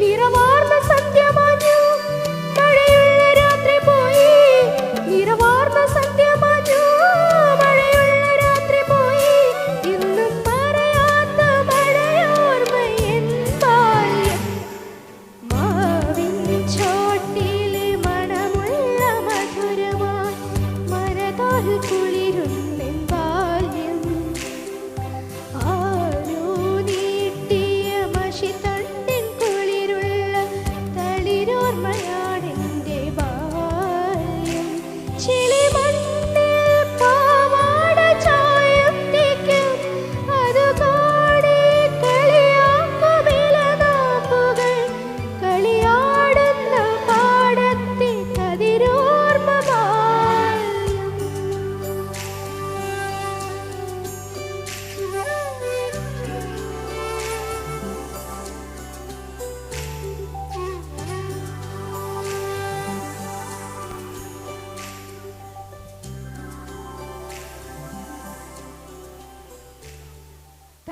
നിറമാർന്ന സന്ധ്യമഞ്ഞു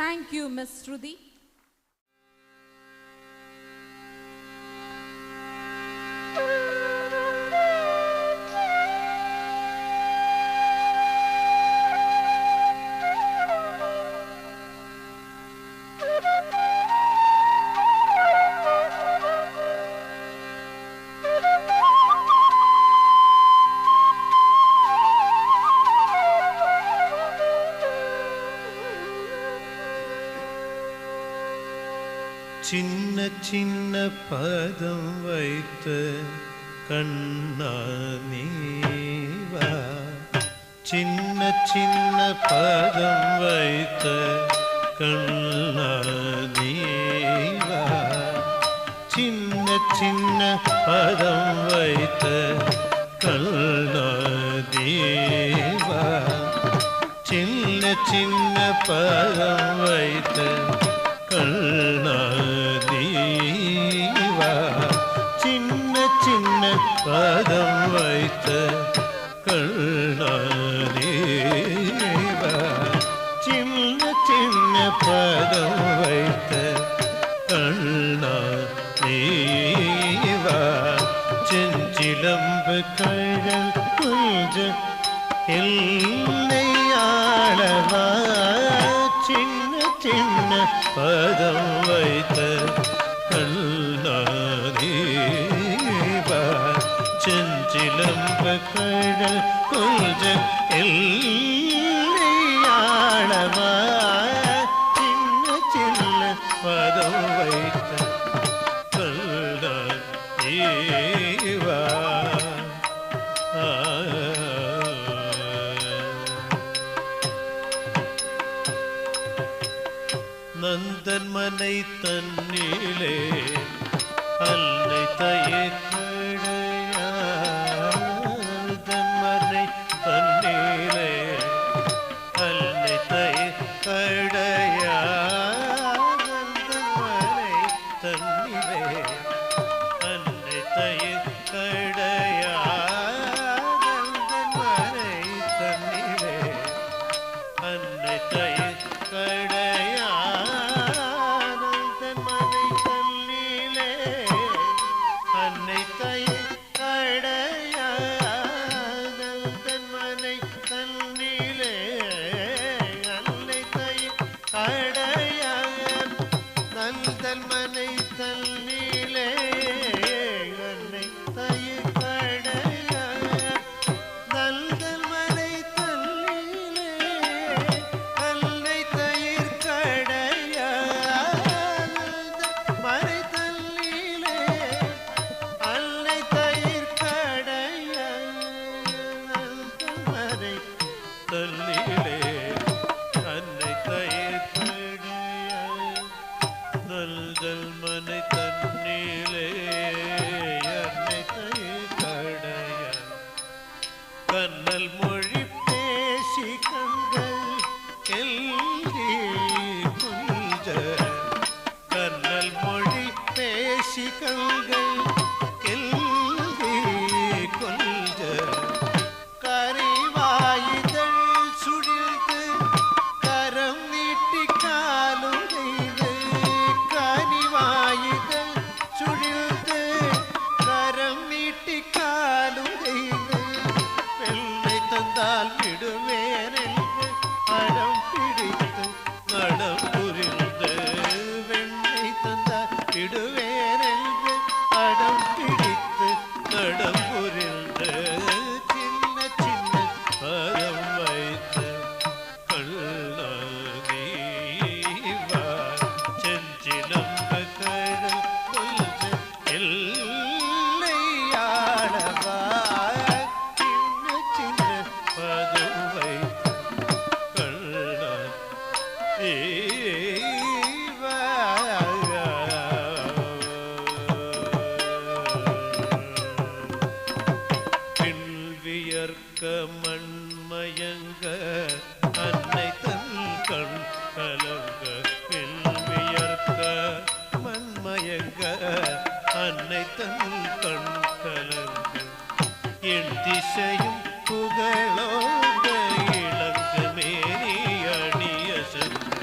Thank you, Ms. Shruti. சின்ன சின்ன பதம் வைத்த கண்ணா நீவா, சின்ன சின்ன பதம் வைத்த கண்ணா நீவா, சின்ன சின்ன பதம் வைத்த கண்ணா நீவா, சின்ன சின்ன பதம் வைத்த கண்ணா நீவா, சின்ன சின்ன பதம் வைத்த கண்ணா நீவா, சின்ன சின்ன பதம் வைத்த கண்ணா நீவா, செஞ்சிலம்பு கழல் கொஞ்ச எல்லை ஆளவா, சின்ன சின்ன பதம் வைத்த கண்ணா நீவா, செஞ்சிலம்பு கழல் கொஞ்ச எல்லை ஆளவா, சின்ன சின்ன பதம் வைத்த கண்ணா நீவா. நந்தன் மனை தன்னிலே அல்லை தயக்கடையா, நந்தன் மனை தன்னிலே அல்லை தயக்கடையா, நந்தன் மனை தன்னிலே அல்லை தயக்கடையா, நந்தன் மனை தன்னிலே அல்லை தயக்கடையா, அன்னை தயக்கடையா, நந்தன் மனை தன்னிலே அன்னை தயக்கடையா, நந்தன் மனை தன்னிலே அன்னை தயக்கடையா, நந்தன் மனை தன்னிலே அன்னை தயக்கடையா, மனை தன்னிலே அன்னை தயிர்கடையா, நந்தன் மனை தன்னிலே அன்னை தயிர்கடையா, நந்தன் மனை தன்னிலே அன்னை தயிர்கடையா, கண்ணல் மொழி பேசி கண்கள் எல்கி கொஞ்ச, கண்ணல் மொழி பேசி கண்கள் எல்கி கொஞ்ச, கரிவாயுதல் சுழிந்து கரம் நீட்டி காலும் செய்து, கனிவாயுதல் சுழிந்து கரம் நீட்டி காலும் செய்து, வெள்ளை தந்தால் விடுவேன் என்று அடம் பிடித்து நடம் புரிந்து, வெண்ணை தந்தால் விடுவேன் என்று அடம் பிடித்து நடம் புரிந்து, சின்ன சின்ன பதம் வைத்த கண்ணா நீவா, செஞ்சிலம்பு கழல் கொஞ்ச எல்லை ஆளவா, சின்ன சின்ன பதம் வைத்த கண்ணா நீவா. வியர்க்க மண்மயங்க அன்னை தன் கண் கலங்க, வியர்க்க மண்மயங்க அன்னை தன் கண் கலங்க, என் திசையும் புகழோங்க இளங்க மேனி அணிய சென்று,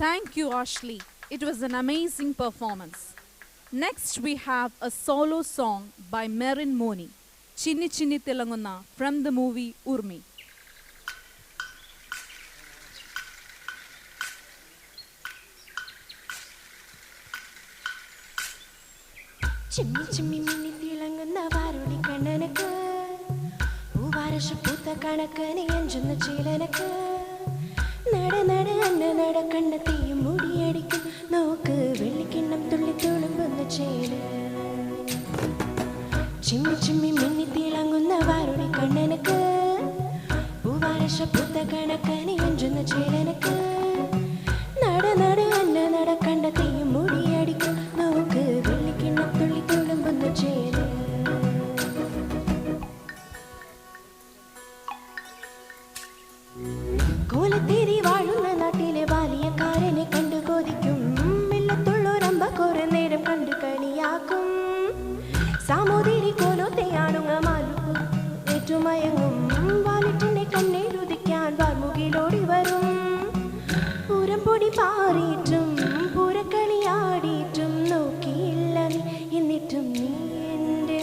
Thank you, Ashley. It was an amazing performance. Next, we have a solo song by Merin Moni, Chinni Chinni Telanguna, from the movie Urmi. Chimmi chimmi minni തിളങ്ങുന്ന വാരുണി കണ്ണനക്ക് പൂവാരശ പൂത്ത കണക്കന് എഞ്ചുന്ന ചീലനക്ക് നട നട അന്ന നട കണ്ണത്തെയും മുടിയടിക്കും നോക്ക് വെള്ളിക്കിണ്ണം തുള്ളി തുളുമ്പുന്ന ചേല് ചിമ്മി ചിമ്മി മിന്നി തിളങ്ങുന്ന വാരുണി കണ്ണനക്ക് പൂവാരശ പൂത്ത കണക്കന് എഞ്ചുന്ന ചീലനക്ക് നട നട അന്ന നട കണ്ണത്തെയും മുടിയടിക്കും നോക്ക് വെള്ളിക്കിണ്ണം തുള്ളി തുളുമ്പുന്ന ചേല് കോലത്തേരി വാഴുന്ന നാട്ടിലെ ബാലിയക്കാരനെ കണ്ടു കൊതിക്കും വെള്ളത്തുള്ളൊരമ്പ കുറെ നേരം കണ്ടു കളിയാക്കും സാമൂതിരി കോലോത്തെയാണുങ്ങ മാലുക്കും ഏറ്റുമയങ്ങും വാലിറ്റിനെ കണ്ണെഴുതിക്കാൻ വാർമുകിലോടി വരും പൂരംപൊടി പാറിയിട്ടും പൂരക്കളിയാടിയിട്ടും നോക്കിയില്ല നീ എന്നിട്ടും നീ എൻ്റെ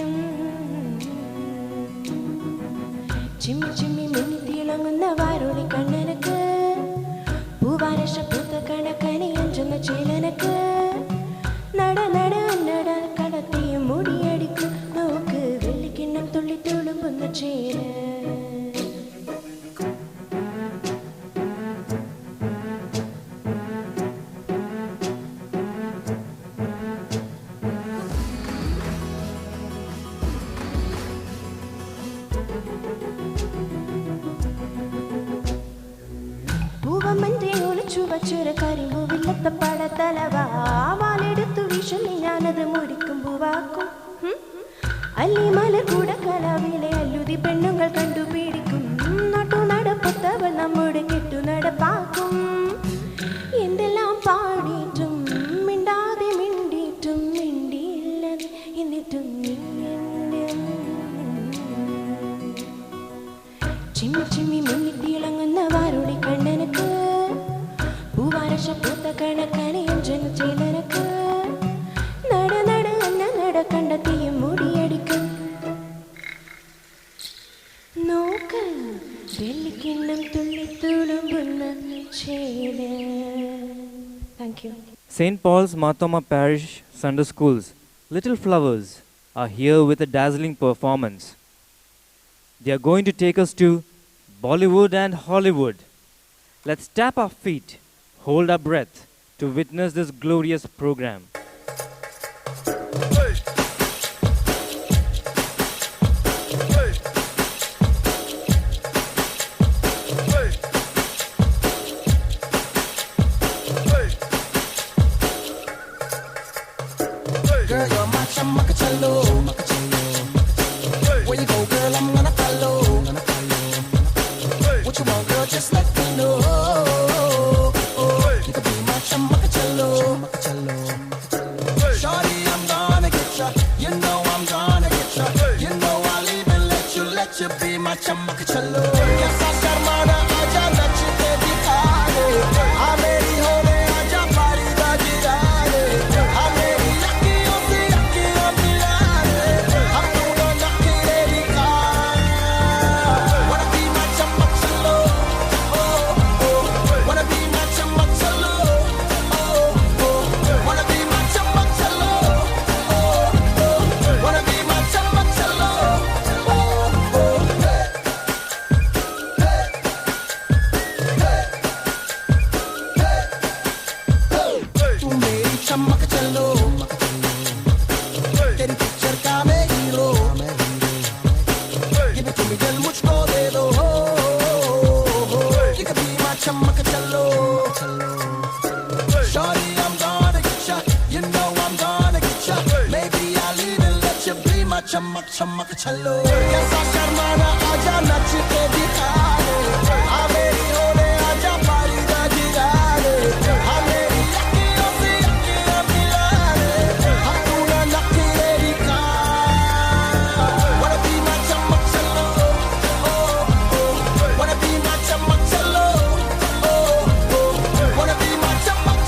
ചിമ്മി ചിമ്മി മിന്നി തിളങ്ങുന്ന വാരുണി കണ്ണനക്ക് പൂവാരശ പൂത്ത കണക്കനെ അഞ്ചുന്ന ചേലനക്ക് നട നട നട കടത്തിയും മുടിയടിക്കും നോക്ക് വെള്ളിക്കിണ്ണം തുള്ളി തുളുമ്പുന്ന ചേല് പൂവമ്മന്റെ ഒളിച്ചു വച്ചൊരു കരിമ്പൂവില്ലത്ത പടത്തലവാ വാലെടുത്തു വീശുന്നി ഞാനത് മുറിക്കും പൂവാക്കും അല്ലി മല കൂട കലാവിലെ അല്ലുതി പെണ്ണുങ്ങൾ കണ്ടുപിടിക്കും നട്ടു നടപ്പത്തവൾ നമ്മുടെ കെട്ടു നടപ്പാക്കും എന്തെല്ലാം പാടിയിട്ടും മിണ്ടാതെ മിണ്ടിയിട്ടും മിണ്ടിയില്ല എന്നിട്ടും നീ എൻ്റെ ചിമ്മി ചിമ്മി മിന്നി തിളങ്ങുന്ന വാരുണി കണ്ണനക്ക് പൂവാരശ പൂത്ത കണക്കനെ അഞ്ചന ചേലനക്ക് നട നട അന്ന നട കണ്ടെത്തിയും മുടിയടിക്കും നോക്ക് വെള്ളിക്കിണ്ണം തുള്ളി തുളുമ്പുന്ന ചേല്. Thank you. St. Paul's Marthoma Parish Sunday Schools Little Flowers are here with a dazzling performance. They are going to take us to Bollywood and Hollywood. Let's tap our feet, hold our breath to witness this glorious program. Girl, you're my chamakachallo. Where you go, girl, I'm gonna follow. What you want, girl, just let me know. You could be my chamakachallo. Shawty, I'm gonna get ya. You know I'm gonna get ya. You know I'll even let you be my chamakachallo. Yes, I sharmana, aja nachte dikhane. Aa meri hone, aja pari da jirane. Aa meri akhiyon se akhiyon milane. Hum dono nakhre dikhane. Wanna be my chamakachallo. Oh, oh. Wanna be my chamakachallo. Oh, oh. Wanna be my chamakachallo. Oh, oh. Wanna be my chamakachallo. Oh, oh. तू मेरी चमक चलो तेरी picture का मैं hero ये भी तुम दिल मुझको दे दो ये कभी मां चमक चलो Shawty, I'm gonna get ya. You know I'm gonna get ya. Maybe I'll even let you be my chamak chamak chalo. कैसा शर्माना आजा नचते दिखा दे. आ मेरी होने आजा पारी दा जिराने. आ मेरी अखियों से अखियां मिला दे. हम तू ना नखरे दिखा. Wanna be my chamak chalo. Oh, oh. Wanna be my chamak chalo. Oh, oh. Wanna be my chamak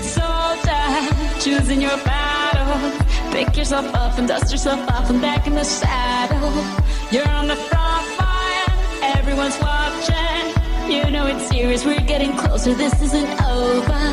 soldier, choosing your battle. Pick yourself up and dust yourself off and back in the saddle. You're on the front line, everyone's watching. You know it's serious, we're getting closer, this isn't over.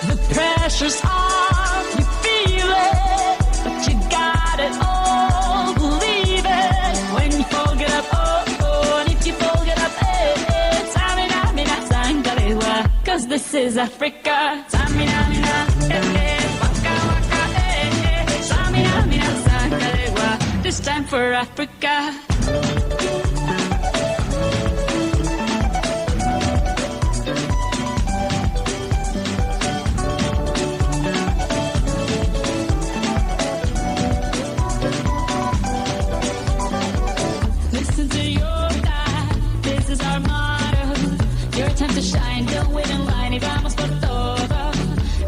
The pressure's on, you feel it, but you got it all, believe it. When you fold it up, oh, oh, and if you fold it up, eh, eh, Samina, mina, sangalewa, 'cause this is Africa. Samina, mina, eh, eh, waka, waka, eh, eh, Samina, mina, sangalewa, this time for Africa. Listen to your God, this is our motto. Your time to shine, don't wait in line, y vamos por todo.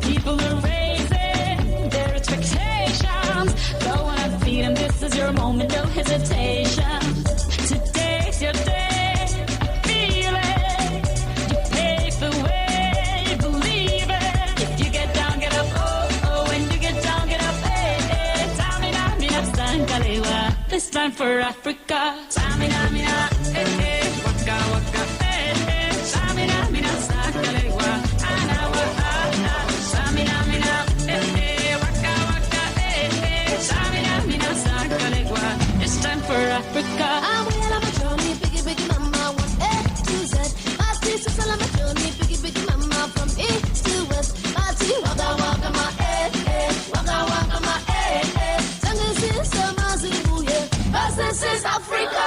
People are raising their expectations. Go on and feed them, this is your moment, no hesitation. Today's your day, feel it. You pave the way, believe it. If you get down, get up, oh, oh. When you get down, get up, eh, eh. Tamina, mina, sangalewa, this time for Africa. Samina, mina, eh, eh, waka, waka, eh, eh. Samina, mina, sangalewa, anawa, ana. Samina, mina, eh, eh, waka, waka, eh, eh. Samina, mina, sangalewa, it's time for Africa. I'm well on my journey, biggie, biggie, mama, one A to Z. My sisters all on my journey, biggie, biggie, mama, from east to west. My team, waka, waka, my waka, waka, my Jungle sister, my Zulu, yeah. This is Africa.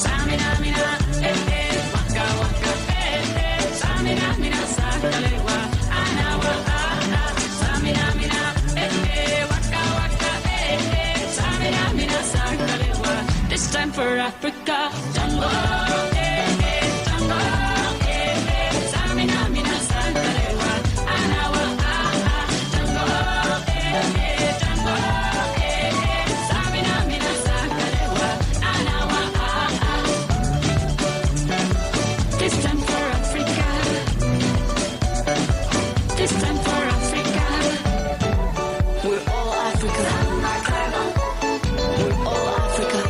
Samina, mina, eh, eh, waka, waka, eh, eh. Samina, mina, sangalewa, anawa, ana. Samina, mina, eh, eh, waka, waka, eh, eh. Samina, mina, sangalewa, this time for Africa. Jungle, eh, eh, jungle, eh, eh. Samina, mina, sangalewa, anawa, ana. Jungle, eh, eh, jungle, eh, eh. Samina, mina, sangalewa, anawa, ana. This time for Africa. This time for Africa. We're all Africa. We're all Africa.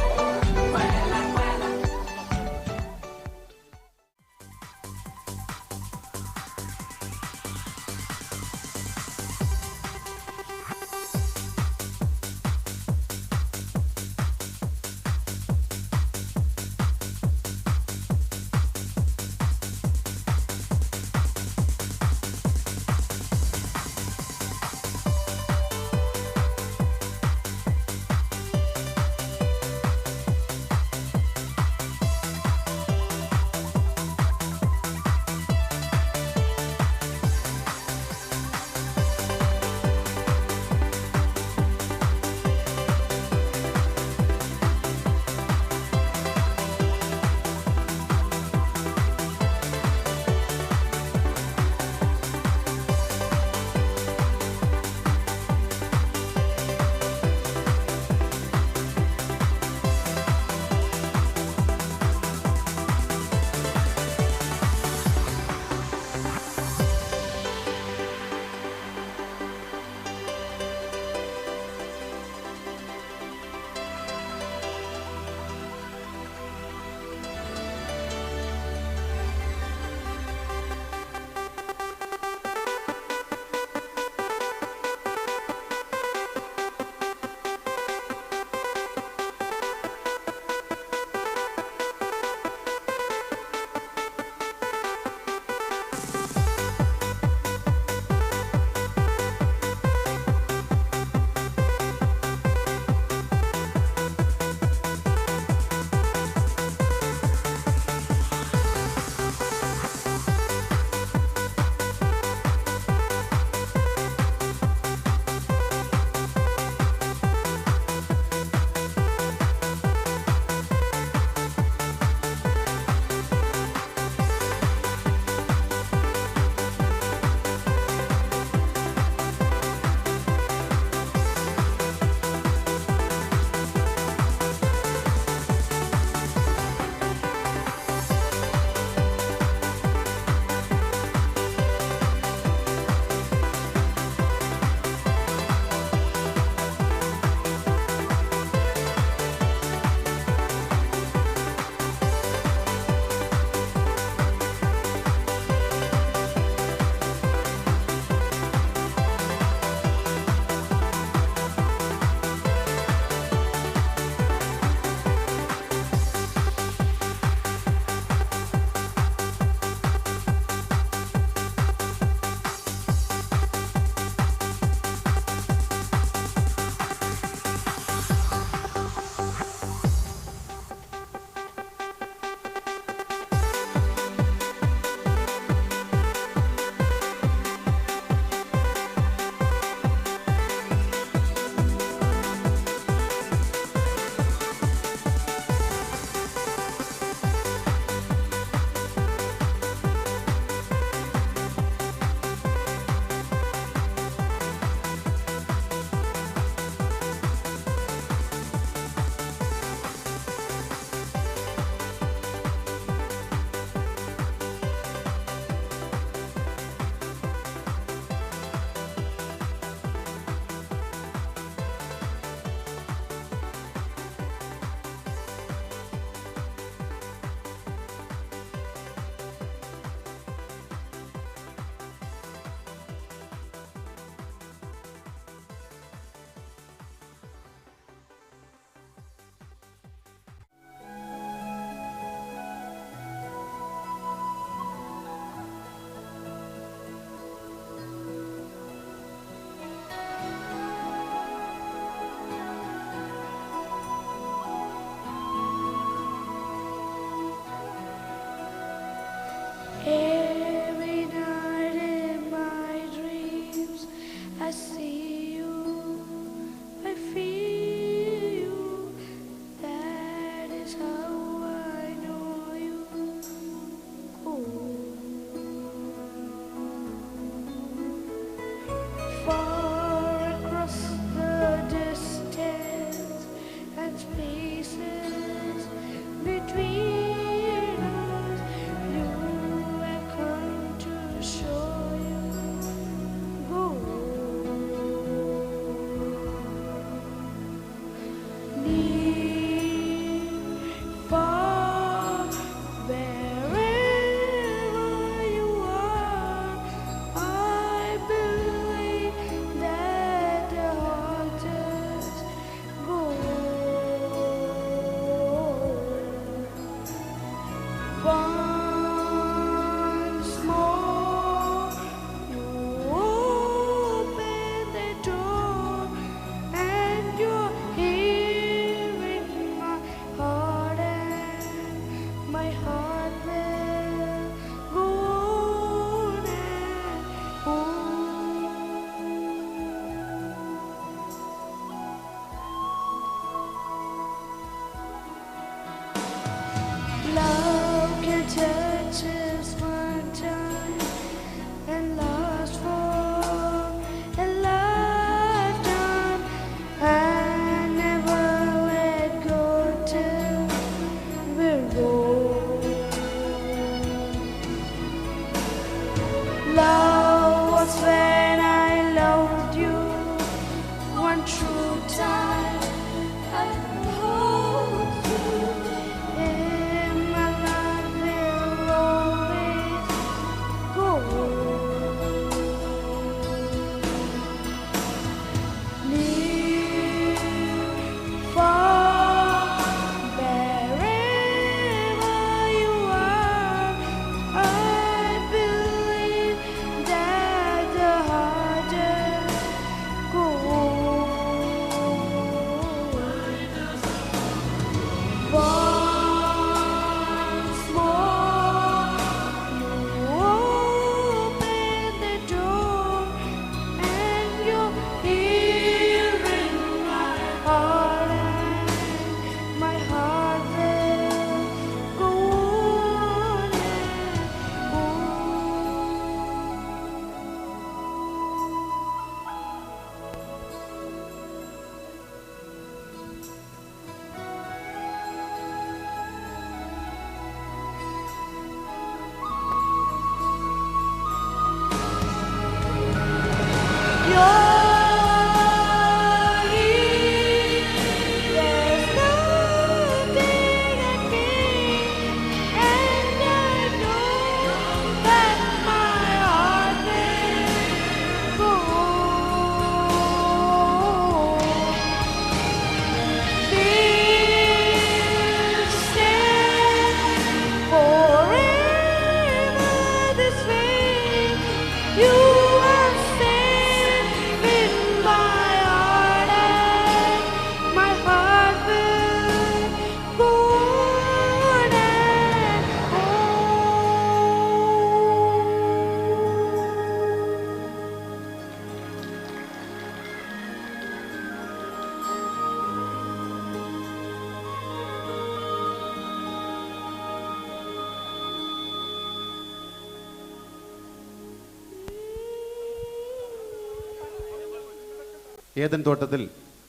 Eden തോട്ടത്തിൽ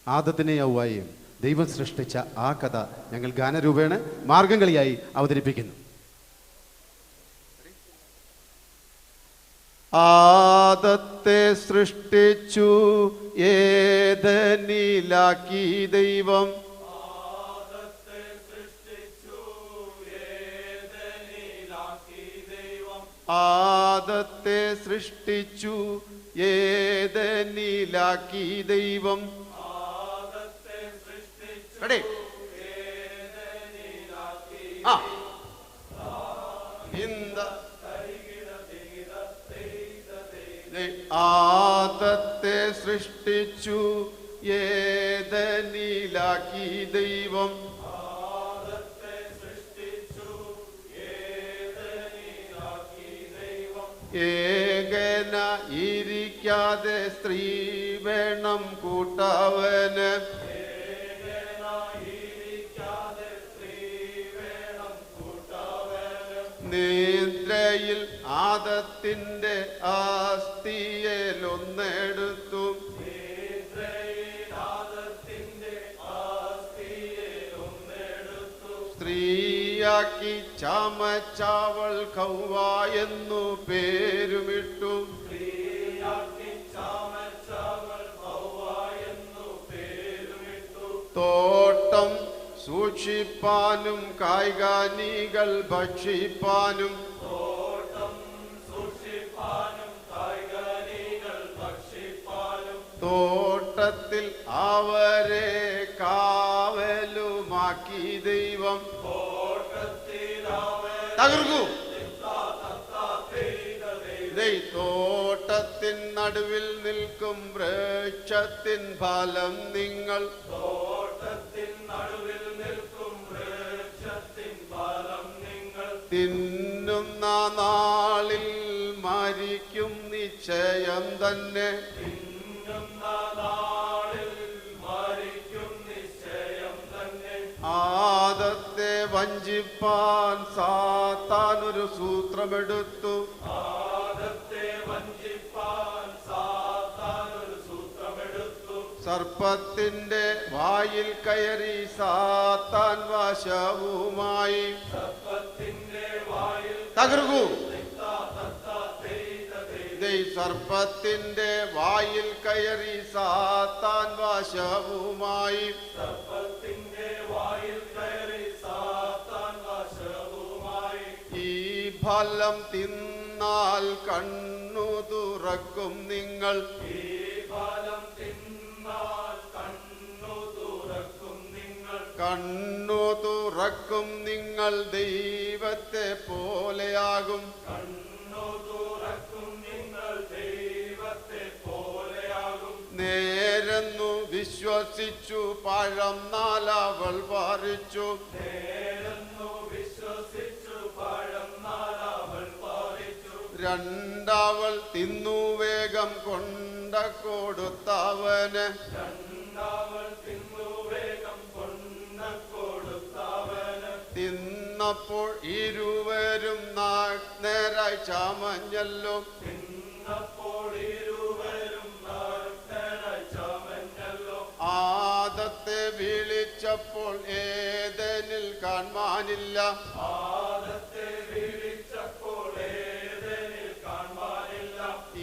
ആദത്തിനെയും ഹവ്വായെയും ദൈവം സൃഷ്ടിച്ച ആ കഥ ഞങ്ങൾ ഗാനരൂപേണ മാർഗംകളിയായി അവതരിപ്പിക്കുന്നു. ആദത്തെ സൃഷ്ടിച്ചു ഏദനിലാക്കി ദൈവം, ആദത്തെ സൃഷ്ടിച്ചു ഏദനിലാക്കി ദൈവം. റെഡി? ആ ആദത്തെ സൃഷ്ടിച്ചു ഏദനിലാക്കി ദൈവം, ഏകന ഇരിക്കാതെ സ്ത്രീ വേണം കൂട്ടാവന്, നിദ്രയിൽ ആദത്തിന്റെ ആസ്തിയിലൊന്നെടുത്തു, സ്ത്രീയാക്കി ചമച്ചവൾ ഹവ്വ എന്നു പേരുമിട്ടു, തോട്ടം സൂക്ഷിപ്പാനും കായ്കനികൾ ഭക്ഷിപ്പാനും, തോട്ടത്തിൽ അവരെ കാവലുമാക്കി ദൈവം. തകർക്കൂ. തോട്ടത്തിൻ നടുവിൽ നിൽക്കും വൃക്ഷത്തിൻ ഫലം നിങ്ങൾ, തിന്നുന്ന നാളിൽ മരിക്കും നിശ്ചയം തന്നെ, ആദത്തെ വഞ്ചിപ്പാൻ സാത്താൻ ഒരു സൂത്രമെടുത്തു, സർപ്പത്തിന്റെ വായിൽ കയറി സാത്താൻ വശവുമായി. തകർക്കൂ. സർപ്പത്തിന്റെ വായിൽ കയറി സാത്താൻ വശവുമായി, ഈ ഫലം തിന്നാൽ കണ്ണു തുറക്കും നിങ്ങൾ, കണ്ണു തുറക്കും നിങ്ങൾ ദൈവത്തെ പോലെയാകും, നേരെന്നു വിശ്വസിച്ചു പഴം നാലവൾ പറിച്ചു, രണ്ടവൾ തിന്നു വേഗം കൊണ്ട കൊടുത്തവന്, തിന്നപ്പോൾ ഇരുവരും നഗ്നരായി ചമഞ്ഞല്ലോ, ആദത്തെ വിളിച്ചപ്പോൾ ഏദനിൽ കാണാനില്ല,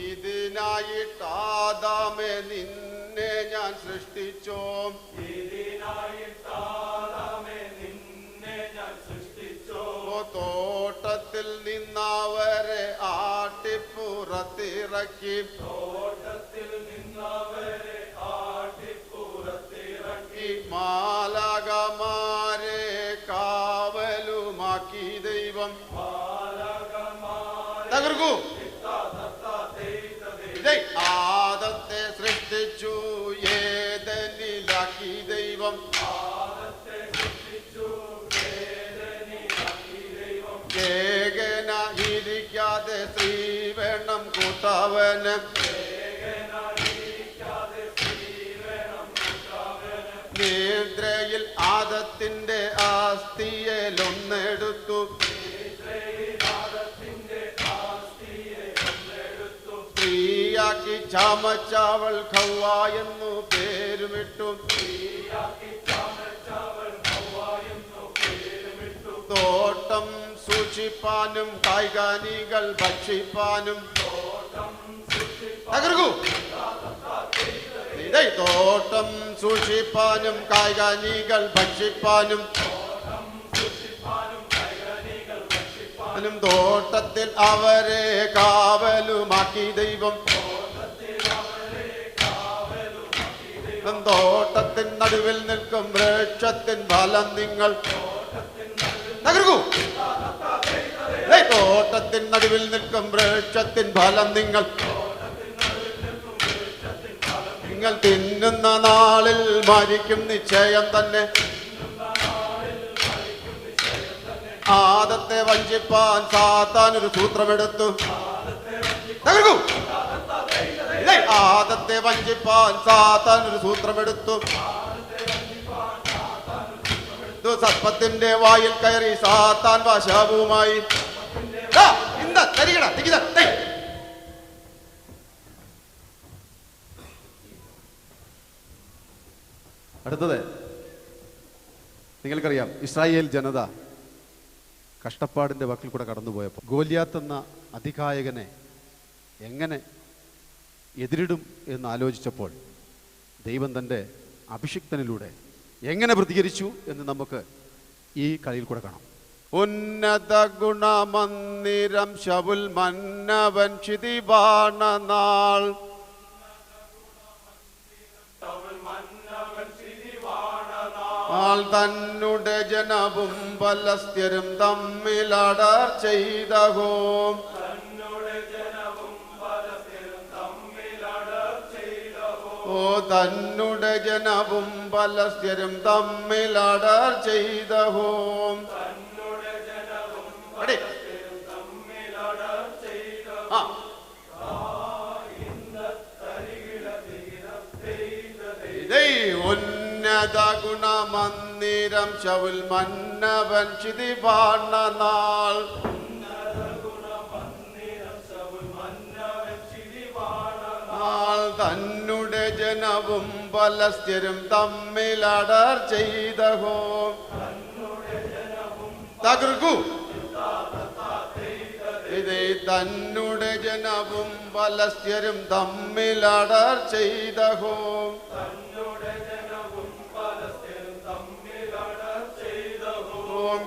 ഇതിനായിട്ട് ആദാമേ നിന്നെ ഞാൻ സൃഷ്ടിച്ചോ, തോട്ടത്തിൽ നിന്നവരെ ആട്ടിപ്പുറത്തിറക്കി, മാലാകമാരെ കാവലുമാക്കി ദൈവം. തകർക്കൂ. ആദത്തെ സൃഷ്ടിച്ചു ഏദനിലാക്കി ദൈവം, ഏകന ഇരിക്കാതെ സ്ത്രീ വേണം കൂട്ടാവന്, നിദ്രയിൽ ആദത്തിന്റെ ആസ്തിയിലൊന്നെടുത്തു, സ്ത്രീയാക്കി ചാമച്ചവൾ ഖവ്വ എന്നു പേരുമിട്ടു. തോട്ടം സൂക്ഷിപ്പാനും കായ്കനികൾ ഭക്ഷിപ്പാനും. തോട്ടം സൂക്ഷിപ്പാനും കായ്കനികൾ ഭക്ഷിപ്പാനും. തോട്ടത്തിൽ അവരെ കാവലുമാക്കി ദൈവം. തോട്ടത്തിൻ നടുവിൽ നിൽക്കും വൃക്ഷത്തിൻ ഫലം നിങ്ങൾ. തോട്ടത്തിൻ നടുവിൽ നിൽക്കും വൃക്ഷത്തിൻ ഫലം നിങ്ങൾ. നിങ്ങൾ തിന്നുന്ന നാളിൽ മരിക്കും നിശ്ചയം തന്നെ. ആദത്തെ വഞ്ചിപ്പാൻ സാത്താൻ ഒരു സൂത്രമെടുത്തു. ആദത്തെ വഞ്ചിപ്പാൻ സാത്താൻ ഒരു സൂത്രമെടുത്തു. സർപ്പത്തിന്റെ വായിൽ കയറി സാത്താൻ വശവുമായി. അടുത്തത് നിങ്ങൾക്കറിയാം, ഇസ്രായേൽ ജനത കഷ്ടപ്പാടിൻ്റെ വക്കിൽ കൂടെ കടന്നുപോയപ്പോൾ ഗോലിയാത്ത് എന്ന അതികായകനെ എങ്ങനെ എതിരിടും എന്ന് ആലോചിച്ചപ്പോൾ ദൈവം തൻ്റെ അഭിഷിക്തനിലൂടെ എങ്ങനെ പ്രതികരിച്ചു എന്ന് നമുക്ക് ഈ കളിയിൽ കൂടെ കാണാം. ഉന്നത ഗുണമന്ദിരം ശവുൽ മന്നവൻ ക്ഷിതിവാണനാൾ. ആൾ തന്നുടെ ജനവും പലസ്ത്യരും തമ്മിലടർ ചെയ്തഹോ. ഓ തന്നുടെ ജനവും പലസ്ത്യരും തമ്മിലടർ ചെയ്തഹോ. ഉന്നത ഗുണമന്ദിരം ശവുൽ മന്നവൻ ക്ഷിതിവാണനാൾ. ആൾ തന്നുടെ ജനവും പലസ്ത്യരും തമ്മിലടർ ചെയ്തഹോ. തകർക്കൂ. ഇതേ തന്നുടെ ജനവും പലസ്ത്യരും തമ്മിലടർ ചെയ്തഹോ.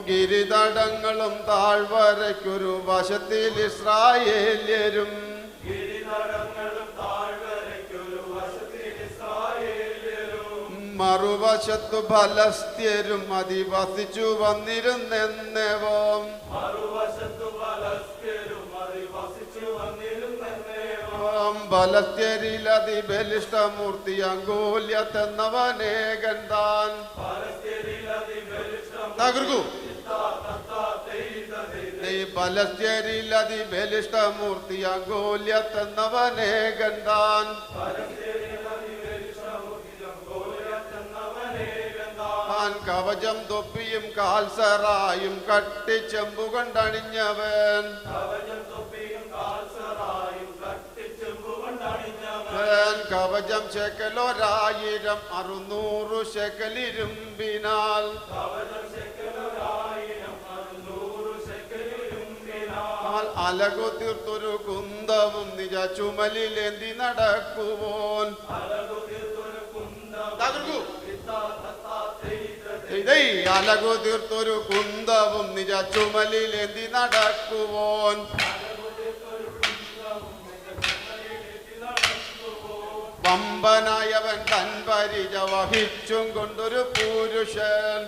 ഗിരിതടങ്ങളും താഴ്വരയ്ക്കൊരു വശത്തിൽ ഇസ്രായേല്യരും. മറുവശത്തു ഫലസ്ത്യരും അധിവസിച്ചു വന്നിരുന്നെന്നേവം. ഫലസ്ത്യരിൽ അതിബലിഷ്ടമൂർത്തി ഗോലിയാത്ത് എന്നവനേകൻ താൻ. തകർക്കൂ. ഫലസ്ത്യരിൽ അതിബലിഷ്ടമൂർത്തി ഗോലിയാത്ത് എന്നവനേകൻ താൻ. കവചം തൊപ്പിയും കാൽസറായും കട്ടിച്ചെമ്പു കൊണ്ടണിഞ്ഞവൻ. കവചം ശേക്കലോ 1600 ശേക്കലിരുമ്പിനാൽ. അലകു തീർത്തൊരു കുന്തവും നിജ ചുമലിലേന്തി നടക്കുവോൻ. അലകു തീർത്തൊരു കുന്തവും നിജ ചുമലിലേന്തി നടക്കുവോൻ. വമ്പനായവൻ തൻ പരിച വഹിച്ചും കൊണ്ടൊരു പുരുഷൻ.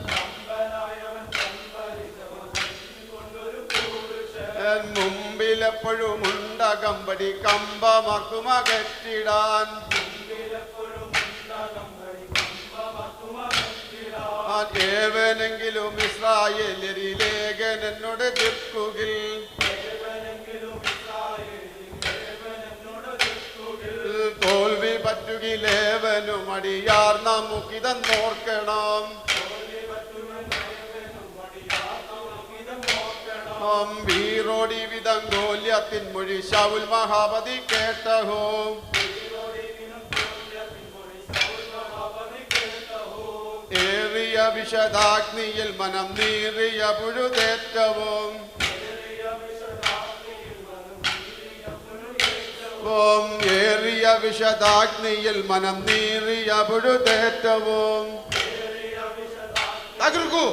മുമ്പിലെപ്പോഴും ഉണ്ടകമ്പടി കമ്പമക്കുമകറ്റിടാൻ. ഏവനെങ്കിലും ഇസ്രായേലിലേകൻ എന്നോട് എതിർക്കുകിൽ. തോൽവി പറ്റുകിലേവനും അടിയാർ നമുക്കിതെന്നോർക്കണം. വീറോടി വിധം ഗോലിയാത്തിൻ മൊഴി ശൗൽ മഹാപതി കേട്ടഹോ. വിഷദാഗ്നിയിൽ മനം നീറിയ പുഴുതേറ്റവും ഏറിയ വിഷദാഗ്നിയിൽ മനം നീറിയ പുഴുതേറ്റവും തകർക്കൂ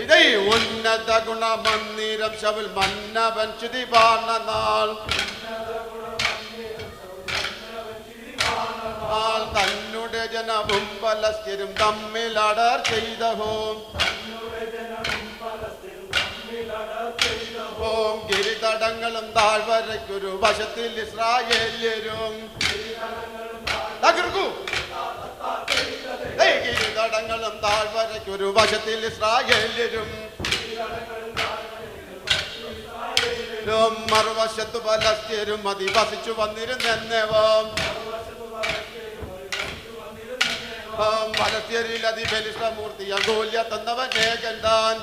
ഇതൈ ഉന്നത ഗുണമന്ദിരം ശവൽ മന്നവൻ ചുതിപാർന്ന നാൾ തന്നെ ജനവും പലസ്തരും തമ്മിൽ അടർ ചെയ്തഹോം ഗിരിതടങ്ങളും താഴ്വരയ്ക്കൊരു വശത്തിൽ ഇസ്രായേല്യരും തകർക്കൂ ഗിരിതടങ്ങളും താഴ്വരയ്ക്കൊരു വശത്തിൽ ഇസ്രായേല്യരും മറുവശത്തു പലസ്തരും അധിവസിച്ചു വന്നിരുന്നെന്നവം പലസ്തീനിൽ അതിബലിഷ്ഠമൂർത്തിയ ഗോല്യത്ത് എന്നവൻ ഏകൻ താൻ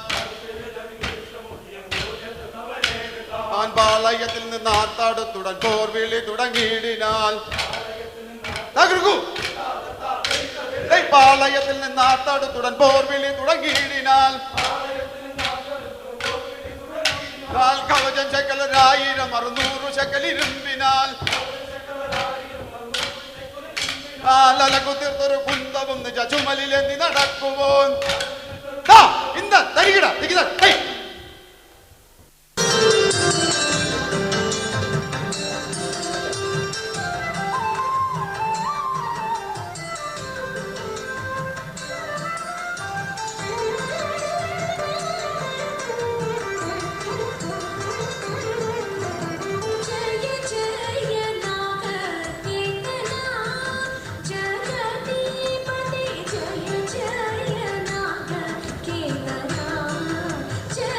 പാളയത്തിൽ നിന്ന് ആർത്താടുത്തുടൻ പോർവിളി തുടങ്ങിയിടിനാൽ തകർക്കൂ പാളയത്തിൽ നിന്ന് ആർത്താടുത്തുടൻ പോർവിളി തുടങ്ങിയിടിനാൽ കവചം ശക്കൽ 1000 600 ശക്കൽ ഇരുമ്പിനാൽ കുതിർത്തൊരു കുന്തവും നിജ ചുമലിലെന്നി നടക്കുവോ ഇന്ത തരികിട Jaya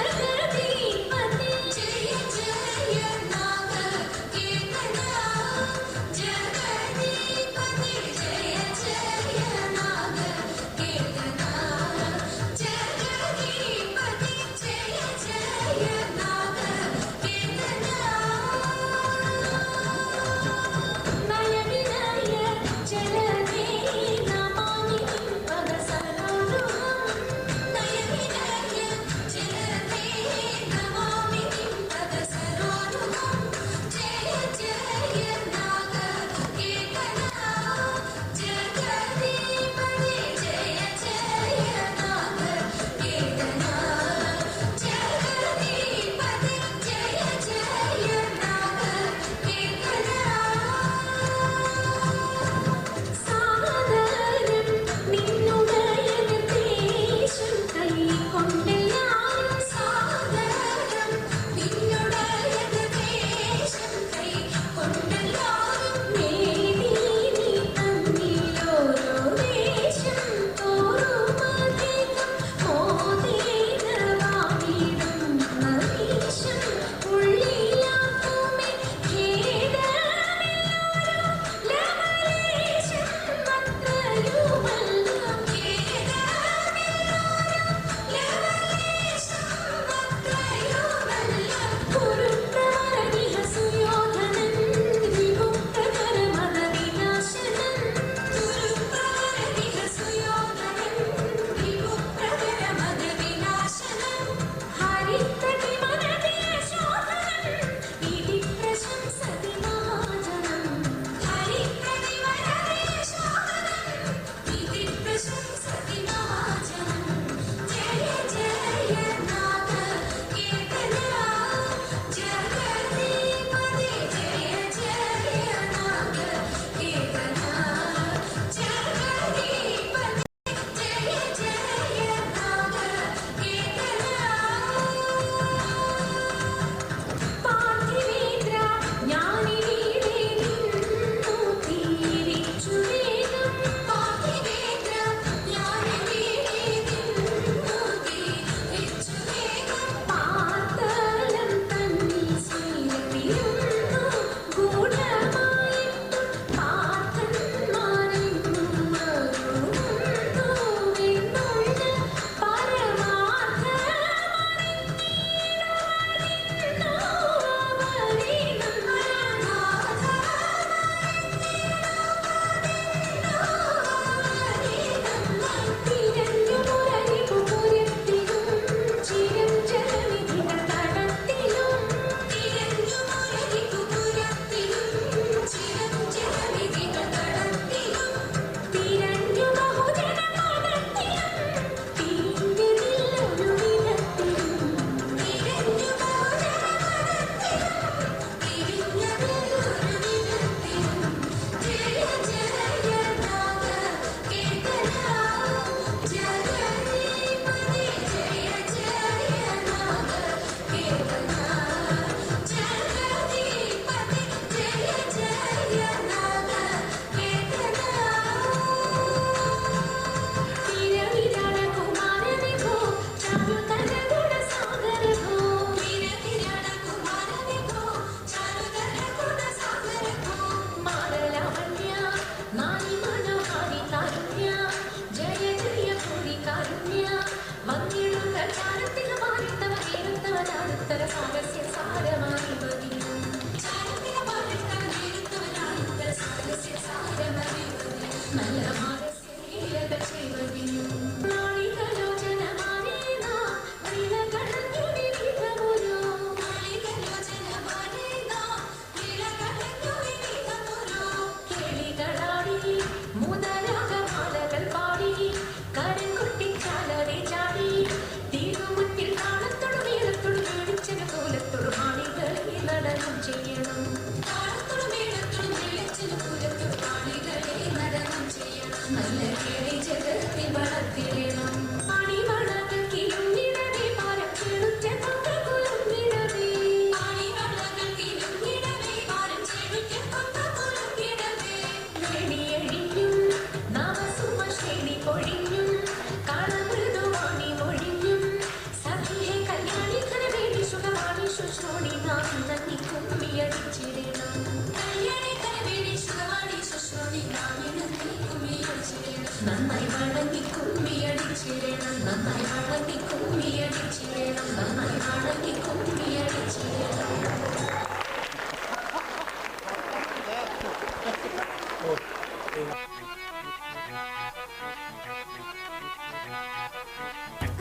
I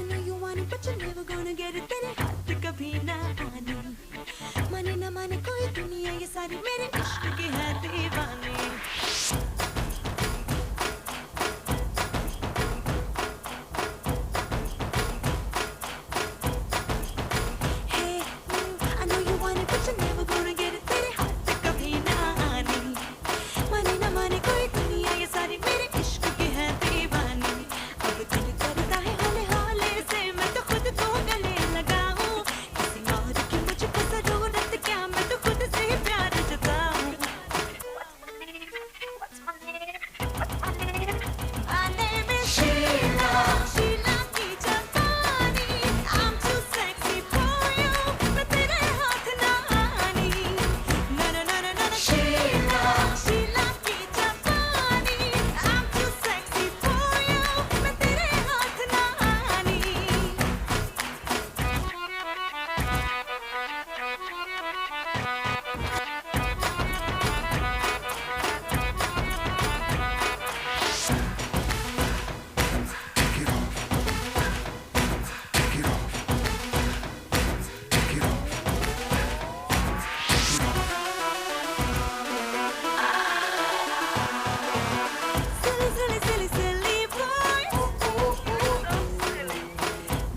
know you want it, but you're never gonna get it. तेरे हाथ कभी ना आने, माने ना माने कोई दुनिया ये सारी मेरे इश्क की है दीवानी. Hey, I know you want it, but you're never gonna get it. तेरे हाथ कभी ना आने, माने ना माने कोई दुनिया ये सारी मेरे इश्क की है दीवानी. अब दिल करता है हौले हौले से मैं तो खुद को गले लगाऊं. किसी और की मुझको जरूरत क्या, मैं तो खुद से ही प्यार जताऊं. My name is Sheila, Sheila की जापानी. I'm too sexy for you, मैं तेरे हाथ ना आनी. No no no no no Sheila, Sheila की जापानी. I'm too sexy for you, मैं तेरे हाथ ना आनी. Silly, silly, silly, silly boy.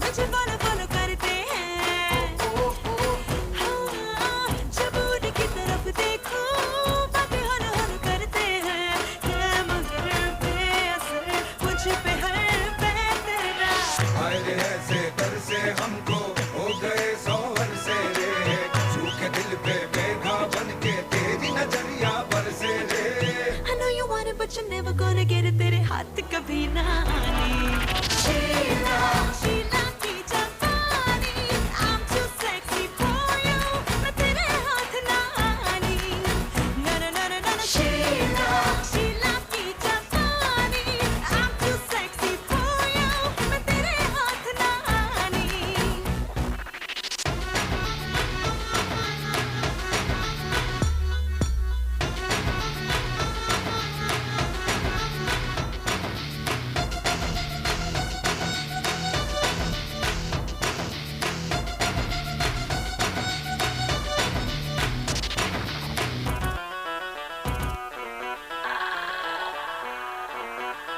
मुझे follow करते हैं. हाँ, जब उनकी तरफ देखो, बातें हर करते हैं. है मगर बेअसर, मुझ पे हर बेतरा. आए ऐसे कर से हमको हो गए सौवर से रे, सूखे दिल पे मेघा बन के तेरी नजरिया बरसे रे. I know you want it, but you're never gonna get it. तेरे हाथ कभी ना आने. Sheila, Sheila की जापानी. I'm too sexy for you, मैं तेरे हाथ ना आनी. No no no no no Sheila, Sheila की जापानी. I'm too sexy for you, मैं तेरे हाथ ना आनी.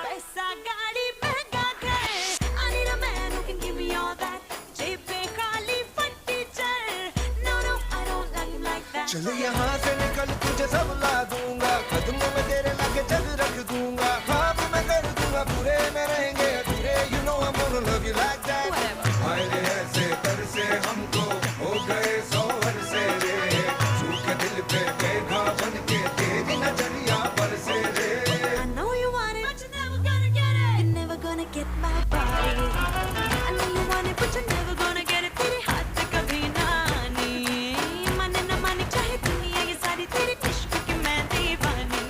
पैसा गाड़ी महंगा घर. I need a man who can give me all that. जेब पे खाली फटी चल. No no I don't like him like that. चल यहाँ से निकल तुझे सब ला दूंगा, कदमों में तेरे लाके जग रख दूंगा. ख्वाब मैं कर दूंगा पूरे में रहेंगे अधूरे. You know I'm gonna love you like that. आए ऐसे कर से हमको हो गए सौवर से रे, सूखे दिल पे मेघा बन के तेरी नजरिया बरसे रे. I know you want it, but you're never gonna get it. You're never gonna get my body. I know you want it, but you're never gonna get it. तेरे हाथ कभी ना आनी. माने ना माने चाहे दुनिया ये सारी तेरे इश्क की मैं दीवानी.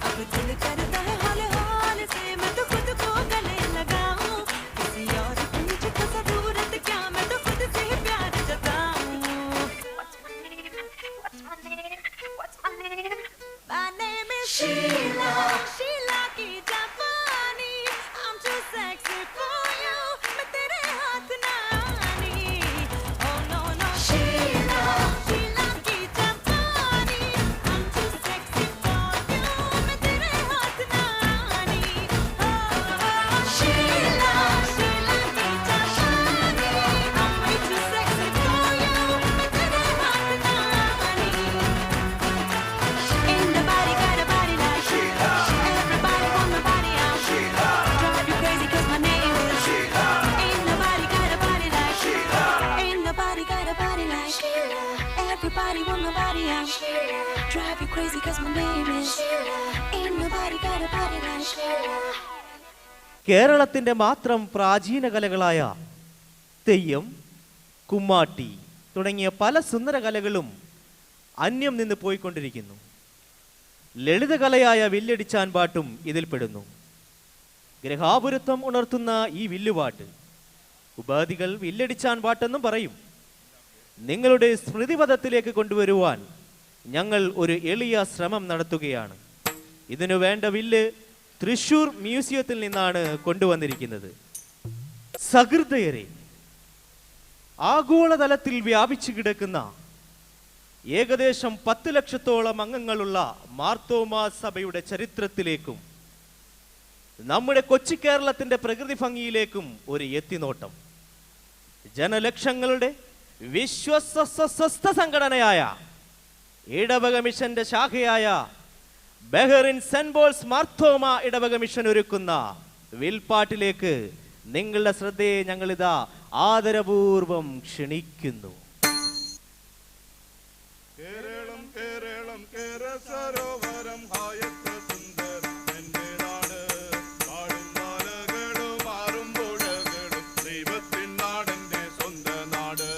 अब दिल करता है हौले हौले से मैं तो खुद को गले लगाऊं. किसी और की मुझको जरूरत क्या, मैं तो खुद से ही प्यार जताऊं. My name is Sheila, Sheila की जापानी. 'cause my name is Sheila. Ain't nobody got a body like Sheila. കേരളത്തിൻ്റെ മാത്രം പ്രാചീന കലകളായ തെയ്യം, കുമ്മാട്ടി തുടങ്ങിയ പല സുന്ദര കലകളും അന്യം നിന്ന് പോയിക്കൊണ്ടിരിക്കുന്നു. ലളിതകലയായ വില്ലടിച്ചാൻ പാട്ടും ഇതിൽപ്പെടുന്നു. ഗ്രഹാപുരത്വം ഉണർത്തുന്ന ഈ വില്ലുപാട്ട് ഉപാധികൾ വില്ലടിച്ചാൻ പാട്ടെന്നും പറയും. നിങ്ങളുടെ സ്മൃതിപഥത്തിലേക്ക് കൊണ്ടുവരുവാൻ ഞങ്ങൾ ഒരു എളിയ ശ്രമം നടത്തുകയാണ്. ഇതിനു വേണ്ട വില്ല് തൃശൂർ മ്യൂസിയത്തിൽ നിന്നാണ് കൊണ്ടുവന്നിരിക്കുന്നത്. സഹൃദയരെ, ആഗോളതലത്തിൽ വ്യാപിച്ചു കിടക്കുന്ന ഏകദേശം 10 ലക്ഷത്തോളം അംഗങ്ങളുള്ള മാർത്തോമാ സഭയുടെ ചരിത്രത്തിലേക്കും നമ്മുടെ കൊച്ചി കേരളത്തിന്റെ പ്രകൃതി ഭംഗിയിലേക്കും ഒരു എത്തിനോട്ടം. ജനലക്ഷങ്ങളുടെ വിശ്വസ്ത സംഘടനയായ ഇടവക മിഷന്റെ ശാഖയായ ബഹറിൻ സെന്റ് പോൾസ് മാർത്തോമ ഇടവക മിഷൻ ഒരുക്കുന്ന വിൽപ്പാട്ടിലേക്ക് നിങ്ങളുടെ ശ്രദ്ധയെ ഞങ്ങളിതാ ആദരപൂർവം ക്ഷണിക്കുന്നു. കേരളം കേരളം കേരസരോവരം ആയത്ര സുന്ദരം എന്റെ നാട്. കാടും മലകളും ആറും പുഴകളും ദൈവത്തിൻ നാടെന്റെ സ്വന്തം നാട്.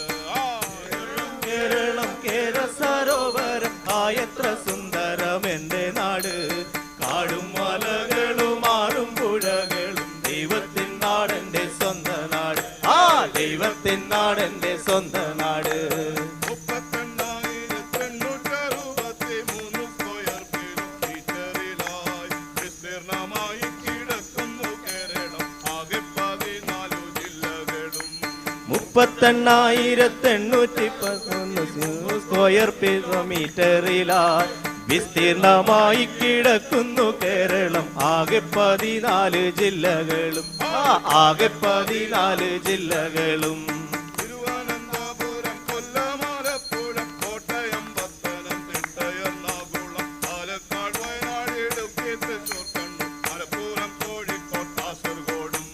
കേരളം കേരസരോവരം ആയത്ര സുന്ദരം എന്റെ നാട്. കാടും മലകളും ആറും പുഴകളും ദൈവത്തിൻ നാടെന്റെ സ്വന്തം നാട്. ആ ദൈവത്തിൻ നാടെന്റെ സ്വന്തം നാട്. 3863 സ്ക്വയർ കിലോമീറ്ററിലായി വിസ്തീർണമായി കിടക്കുന്നു കേരളം. ആകെ 14 ജില്ലകളും 38,813 സ്ക്വയർ കിലോമീറ്ററിലായി വിസ്തീർണമായി കിടക്കുന്നു കേരളം. ആകെ 14 ജില്ലകളും. ആകെ 14 ജില്ലകളും. തിരുവനന്തപുരം, കൊല്ലം, ആലപ്പുഴ, കോട്ടയം, പത്തനംതിട്ട, എറണാകുളം, പാലക്കാട്, വയനാട്, ഇടുക്കി, തൃശ്ശൂർ, കണ്ണൂർ, മലപ്പുറം, കോഴിക്കോട്, കാസർഗോഡും.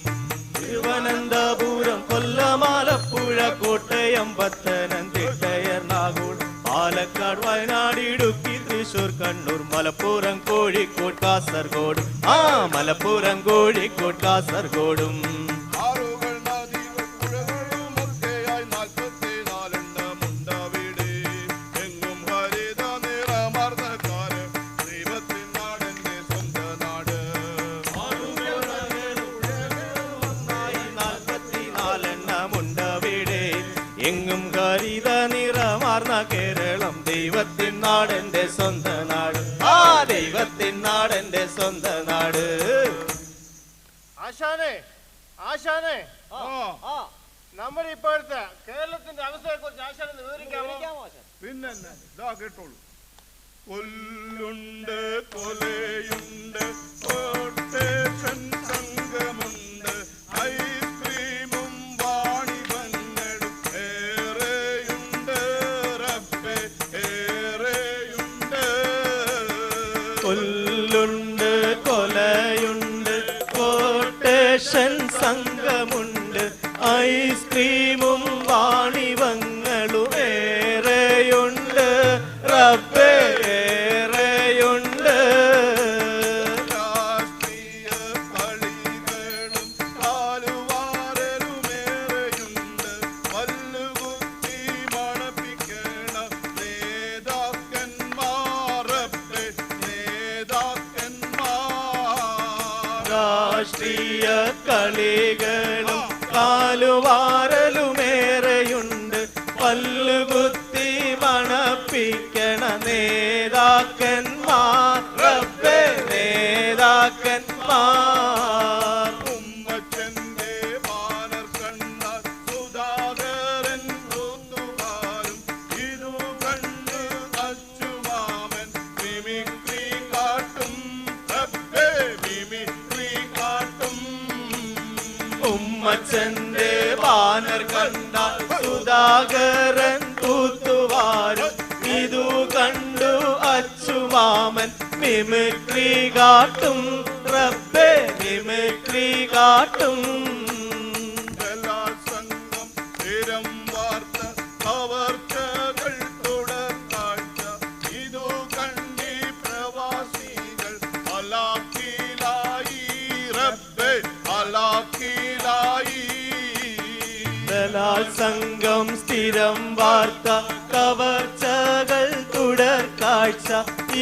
തിരുവനന്തപുരം, കൊല്ലം, ആലപ്പുഴ, കോട്ടയം, പത്തനംതിട്ട, എറണാകുളം, പാലക്കാട്, വയനാട്, ഇടുക്കി, തൃശ്ശൂർ, കണ്ണൂർ, മലപ്പുറം, കോഴിക്കോട്, കാസർഗോഡും. മലപ്പുറം, കോഴിക്കോട്, കാസർഗോഡും. ആറുകൾ, നദികൾ, പുഴകളും ഒക്കെയായി 44 എണ്ണമുണ്ടവിടെ. എങ്ങും ഹരിത നിറമാർന്ന കാര് ദൈവത്തിൻ നാടെന്റെ സ്വന്തം നാട്. 44 എണ്ണമുണ്ടവിടെ. എങ്ങും ഹരിത നിറമാർന്ന കേരളം ദൈവത്തിൻ നാടെന്റെ സ്വന്തം നാട്. ദൈവത്തിൻ നാടെന്റെ സ്വന്തം നാട്. ആശാനെ, ആശാനെ, നമ്മുടെ ഇപ്പോഴത്തെ കേരളത്തിന്റെ അവസ്ഥയെ കുറിച്ച് ആശാനെ വിവരിക്കാമോ? പിന്നെ ഇതാ കേട്ടോളൂ. കൊല്ലുണ്ട്, കൊലയുണ്ട്, കൊട്ടേഷൻ സംഘമുണ്ട്, ഐസ്ക്രീമും വാണിഭങ്ങളും ഏറെയുണ്ട് റബ്ബേ, ഏറെയുണ്ട്. കൊല്ലുണ്ട്, കൊലയുണ്ട്, കോട്ടേഷൻ സംഘമുണ്ട്, ഐസ്ക്രീമും വാണിഭങ്ങളും ഏറെയുണ്ട് റബ്ബേ, ഏറെയുണ്ട്. രാഷ്ട്രീയ കളികളും കാലുവാരലുമേറെയുണ്ട്, പല്ലുകുത്തി മണപ്പിക്കണ നേതാക്കന്മാർ റബ്ബേ, നേതാക്കന്മാർ. രാഷ്ട്രീയ കളികളും കാലുവാരലുമേറെയുണ്ട്, പല്ലുകുത്തി മണപ്പിക്കണ നേതാക്കന്മാർ റബ്ബേ, നേതാക്കന്മാർ. ഉമ്മച്ചന്റെ ബാനർ കണ്ടാൽ സുധാകരൻ കൂത്തുകാരും, ഇതു കണ്ട് അച്ചുമാമൻ മിമിക്രി കാട്ടും റബ്ബേ, മിമിക്രി കാട്ടും. ഉമ്മച്ചന്റെ ബാനർ കണ്ടാൽ സുധാകരൻ കൂത്തുവാരും, ഇതു കണ്ടു അച്ചുമാമൻ മിമിക്രി കാട്ടും റബ്ബേ, മിമിക്രി കാട്ടും. ബലാത്സംഗം, സ്ഥിരം വാർത്ത, കവർച്ചകൾ തുടർക്കാഴ്ച, ഇതു കണ്ടി ബലാത്സംഗം സ്ഥിരം വാർത്ത കവർച്ചകൾ തുടർ കാഴ്ച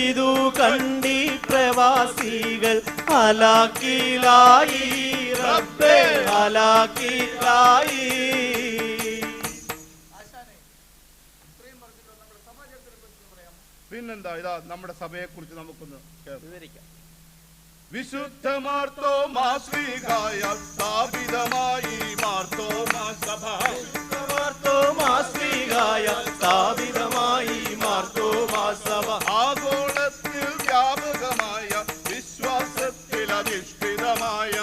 ഇതു കണ്ടി പ്രവാസികൾ ഹലാക്കിലായി റബ്ബേ ഹലാക്കിലായി. പിന്നെന്താ, ഇതാ നമ്മുടെ സഭയെ കുറിച്ച് നമുക്കൊന്ന് വിവരിക്കാം. വിശുദ്ധ മാർത്തോമാ ശ്രീകായാൽ സ്ഥാപിതമായി മാർത്തോമാ സഭ. മാർത്തോമാ ശ്രീകായാൽ സ്ഥാപിതമായി മാർത്തോമാ സഭ. ആഗോളത്തിൽ വ്യാപകമായ വിശ്വാസത്തിൽ അധിഷ്ഠിതമായ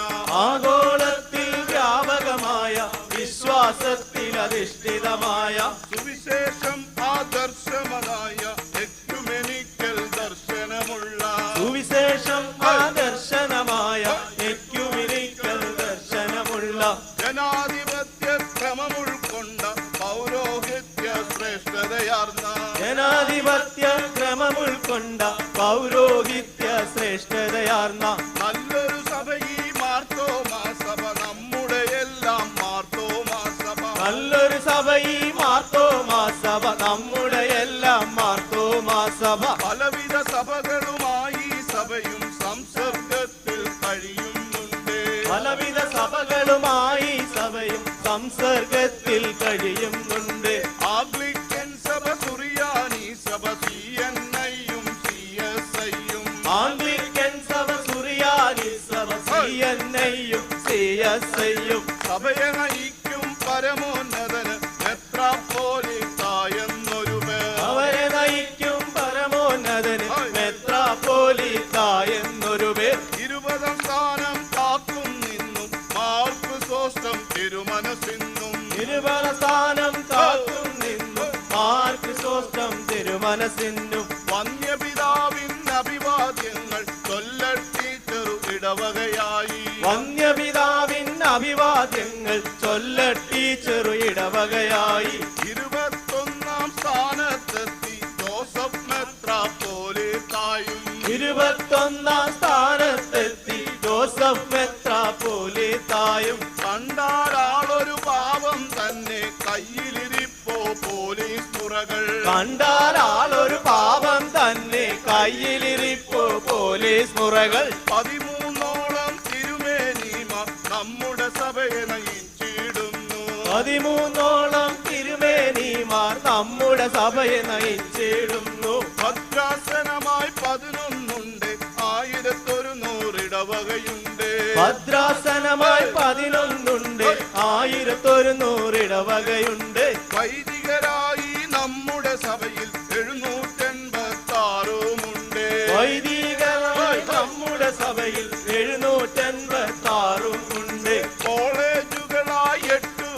ആഗോളത്തിൽ വ്യാപകമായ വിശ്വാസത്തിൽ അധിഷ്ഠിതമായ സുവിശേഷം ആദർശമതായ എക്യുമെനിക്കൽ ദർശനമുള്ള സുവിശേഷം ആദർശനമായ എക്യുമെനിക്കൽ ദർശനമുള്ള ജനാധിപത്യ ക്രമം ഉൾക്കൊണ്ട പൗരോഹിത്യ ശ്രേഷ്ഠതയാർന്ന ജനാധിപത്യ ക്രമം ഉൾക്കൊണ്ട പൗരോഹിത്യ ശ്രേഷ്ഠതയാർന്ന നല്ലൊരു സഭ ഈ മാർത്തോമാ സഭ, നമ്മുടെ എല്ലാം മാർത്തോമാ സഭ. നല്ലൊരു സഭ ഈ മാർത്തോമാ സഭ, നമ്മുടെ എല്ലാം മാർത്തോമാ സഭ. പലവിധ സഭകളുമായി സഭയും സംസർഗത്തിൽ കഴിയുന്നുണ്ട്. പലവിധ സഭകളുമായി സഭയും സംസർഗത്തിൽ കഴിയുന്നുണ്ട്. ആംഗ്ലിക്കൻ സഭ, സുറിയാനി സഭ, CNI-യും CSI-യും ആംഗ്ലിക്കൻ സഭ, സുറിയാനി സഭ, CNI-യും CSI-യും സഭയെ നയിക്കും പരമോന്നതന് മെത്രാപ്പോലീത്തായെന്നൊരു പേർ. അവരെ നയിക്കും പരമോന്നതന് മെത്രാപ്പോലീത്തായെന്നൊരു പേർ. 20ാം സ്ഥാനം കാക്കും നിന്നും മാർക്കുസോസ്റ്റം തിരുമനസിന്നും. 20ാം സ്ഥാനം കാക്കും നിന്നും മാർക്കുസോസ്റ്റം തിരുമനസിന്നും. വന്യപിതാവിൻ അഭിവാദ്യങ്ങൾ ചൊല്ലട്ടി ചെറു ഇടവകയായി. വന്യപിതാവിൻ അഭിവാദ്യങ്ങൾ ചൊല്ലട്ടി ചെറു ഇടവകയായി. 21ാം സ്ഥാനത്തെത്തി ജോസഫ് മെത്രാപ്പോലീത്തായും. 21ാം സ്ഥാനത്തെത്തി ജോസഫ് മെത്രാപ്പോലീത്തായും. കണ്ടാലാളൊരു പാവം തന്നെ കയ്യിലിരിപ്പോ പോലീസ് മുറകൾ. കണ്ടാലാളൊരു പാപം തന്നെ കയ്യിലിരിപ്പോ പോലീസ് മുറകൾ. 13ഓളം തിരുമേനിമാർ നമ്മുടെ സഭയെ നയിച്ചിടുന്നു. 13ഓളം തിരുമേനിമാർ നമ്മുടെ സഭയെ നയിച്ചിടുന്നു. ഭദ്രാസനമായി 11ഉണ്ട്, 1100 ഇടവകയുണ്ട്. ഭദ്രാസനമായി 11ഉണ്ട്, 1100 ഇടവകയുണ്ട്. വൈദികരായി നമ്മുടെ സഭയിൽ 786 വൈദികരായി നമ്മുടെ സഭയിൽ 786 ഉണ്ട്. കോളേജുകളായി 8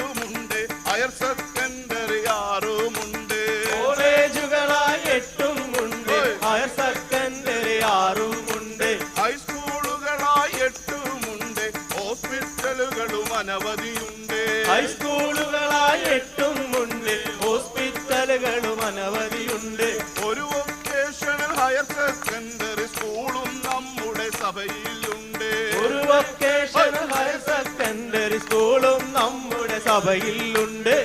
ഹയർ സെക്കൻഡറി 6 കോളേജുകളായി 8 ഹയർ സെക്കൻഡറി 6 ഹൈസ്കൂളുകളായി 8 ഹോസ്പിറ്റലുകളും അനവധിയുണ്ട്. ഹൈസ്കൂളുകളായി 8 ഹോസ്പിറ്റലുകളും അനവധിയുണ്ട്. ഒരു വൊക്കേഷണൽ ഹയർ സെക്കൻഡറി സ്കൂളും നമ്മുടെ സഭയിലുണ്ട്. ഒരു വൊക്കേഷണൽ ഹയർ സെക്കൻഡറി സ്കൂളും നമ്മുടെ സഭയിലുണ്ട്.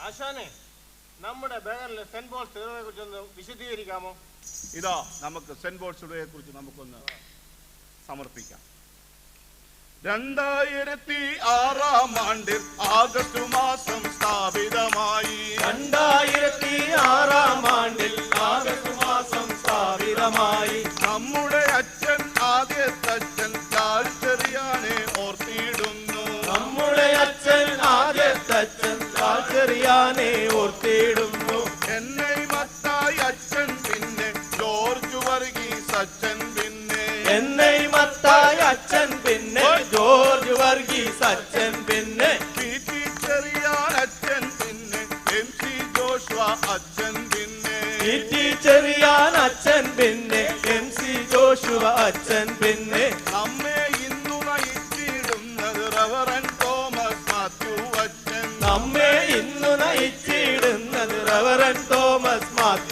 ആശാനെ, നമ്മുടെ ബേഗറിലെ സെന്റ് പോൾസ് ഇടവകയെ കുറിച്ചൊന്ന് വിശദീകരിക്കാമോ? ഇതാ നമുക്ക് സെന്റ് പോൾസ് ഇടവകയെ കുറിച്ച് നമുക്കൊന്ന് സമർപ്പിക്കാം. 2006 ആണ്ടിൽ ആഗസ്റ്റ് മാസം സ്ഥാപിതമായി. 2006 ആണ്ടിൽ ആഗസ്റ്റ് മാസം സ്ഥാപിതമായി. നമ്മുടെ അച്ഛൻ ആദ്യത്തച്ഛൻ ചാൾസ് ചെറിയാനെ ഓർത്തിയിടുന്നു. നമ്മുടെ അച്ഛൻ ആദ്യത്തച്ഛൻ ചാൾസ് ചെറിയാനെ ഓർത്തിയിടുന്നു. എന്നെ മത്തായി അച്ഛൻ, പിന്നെ ജോർജ് വർഗീസ് അച്ഛൻ, പിന്നെ എന്നെ മത്തായി അച്ഛൻ, പിന്നെ ജോർജ് വർഗീസ് അച്ഛൻ, പിന്നെ PT ചെറിയാൻ അച്ഛൻ, പിന്നെ MC ജോഷുവ അച്ഛൻ, പിന്നെ PT ചെറിയാൻ അച്ഛൻ, പിന്നെ MC ജോഷുവ അച്ഛൻ, പിന്നെ നമ്മെ ഇന്നു നയിച്ചിടുന്നത് റവറൻ തോമസ് മാത്യു അച്ഛൻ. നമ്മെ ഇന്നു നയിച്ചിടുന്നത് റവറൻ തോമസ് മാത്യു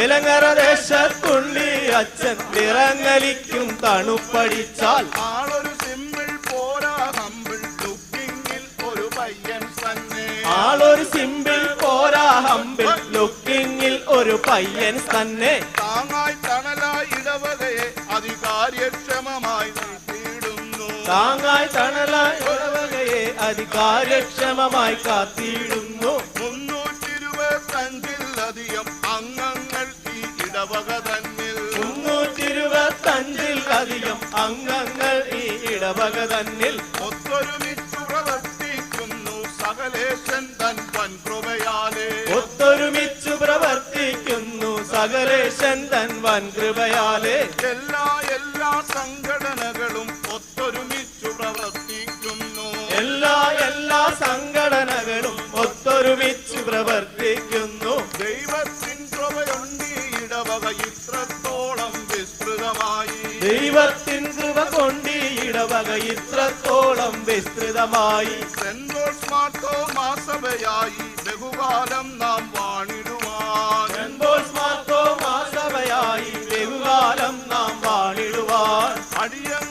നിലങ്ങര ദേശത്തുള്ളി അച്ഛൻ നിറങ്ങലിക്കും തണുപ്പടിച്ചാൽ ആളൊരു സിമ്പിൾ പോരാ ഹമ്പിൾ ലുക്കിങ്ങിൽ ഒരു പയ്യൻ തന്നെ ആളൊരു സിമ്പിൾ പോരാ ഹമ്പിൾ ലുക്കിങ്ങിൽ ഒരു പയ്യൻ തന്നെ താങ്ങായി തണലായി ഇടവകയെ അതികാര്യക്ഷമമായി നീട്ടിയിടുന്നു താങ്ങായി തണലായി ഇടവകയെ അതികാര്യക്ഷമമായി കാത്തിയിടുന്നു 325-ലധികം അംഗങ്ങൾ ഈ ഇടവക തന്നിൽ 325-ലധികം അംഗങ്ങൾ ഈ ഇടവക തന്നിൽ ഒത്തൊരുമിച്ചു പ്രവർത്തിക്കുന്നു സകലേശൻ തൻ വൻകൃപയാലേ ഒത്തൊരുമിച്ചു പ്രവർത്തിക്കുന്നു സകലേശൻ തൻ വൻകൃപയാലേ എല്ലാ സംഘടനകളും ഒത്തൊരുമിച്ചു പ്രവർത്തിക്കുന്നു എല്ലാ സംഘടനകളും ഒത്തൊരുമിച്ചു പ്രവർത്തിക്കുന്നു ദൈവത്തിൻ കൃപയുണ്ട് ഈ ഇടവക ഇത്രത്തോളം വിസ്തൃതമായി ദൈവത്തിൻ കൃപ കൊണ്ട് ഈ ഇടവക ഇത്രത്തോളം വിസ്തൃതമായി സെന്റ് പോൾസ് മാർത്തോമാസഭയായി ബഹുകാലം നാം വാണിടുവാൻ സെന്റ് പോൾസ് മാർത്തോമാസഭയായി ബഹുകാലം നാം വാണിടുവാൻ അടിയങ്ങൾ